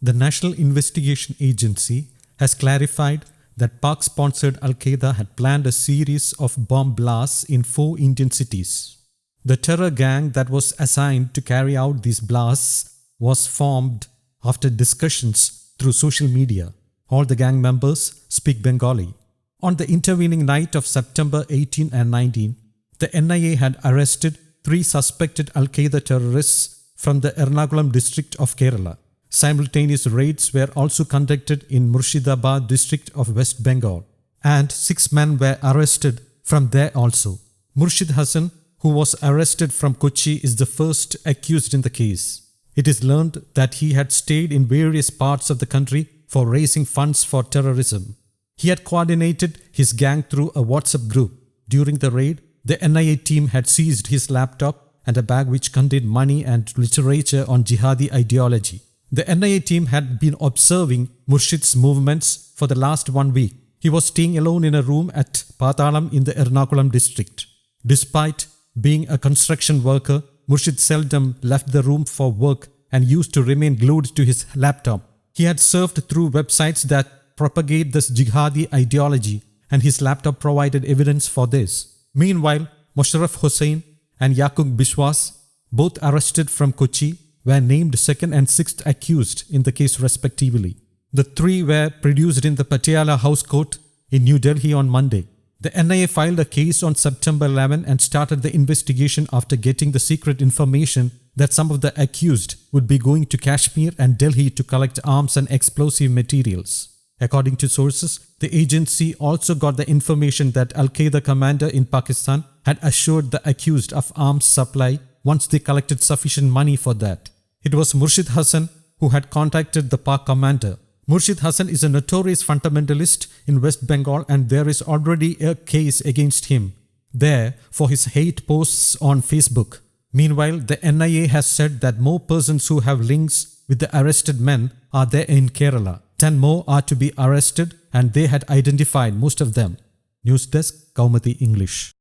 The National Investigation Agency has clarified that Pak-sponsored Al-Qaeda had planned a series of bomb blasts in 4 Indian cities. The terror gang that was assigned to carry out these blasts was formed after discussions through social media. All the gang members speak Bengali. On the intervening night of September 18 and 19, the NIA had arrested 3 suspected Al-Qaeda terrorists from the Ernakulam district of Kerala. Simultaneous raids were also conducted in Murshidabad district of West Bengal, and 6 men were arrested from there also. Murshid Hassan, who was arrested from Kochi, is the first accused in the case. It is learned that he had stayed in various parts of the country for raising funds for terrorism. He had coordinated his gang through a WhatsApp group. During the raid, the NIA team had seized his laptop and a bag which contained money and literature on jihadi ideology. The NIA team had been observing Murshid's movements for the last 1 week. He was staying alone in a room at Patalam in the Ernakulam district. Despite being a construction worker, Murshid seldom left the room for work and used to remain glued to his laptop. He had surfed through websites that propagate this jihadi ideology, and his laptop provided evidence for this. Meanwhile, Mosharraf Hossain and Yaqub Biswas, both arrested from Kochi, were named 2nd and 6th accused in the case respectively. The 3 were produced in the Patiala House Court in New Delhi on Monday. The NIA filed a case on September 11 and started the investigation after getting the secret information that some of the accused would be going to Kashmir and Delhi to collect arms and explosive materials. According to sources, the agency also got the information that Al-Qaeda commander in Pakistan had assured the accused of arms supply once they collected sufficient money for that. It was Murshid Hassan who had contacted the Pak commander. Murshid Hassan is a notorious fundamentalist in West Bengal, and there is already a case against him there for his hate posts on Facebook. Meanwhile, the NIA has said that more persons who have links with the arrested men are there in Kerala. 10 more are to be arrested, and they had identified most of them. News Desk, Kaumudi English.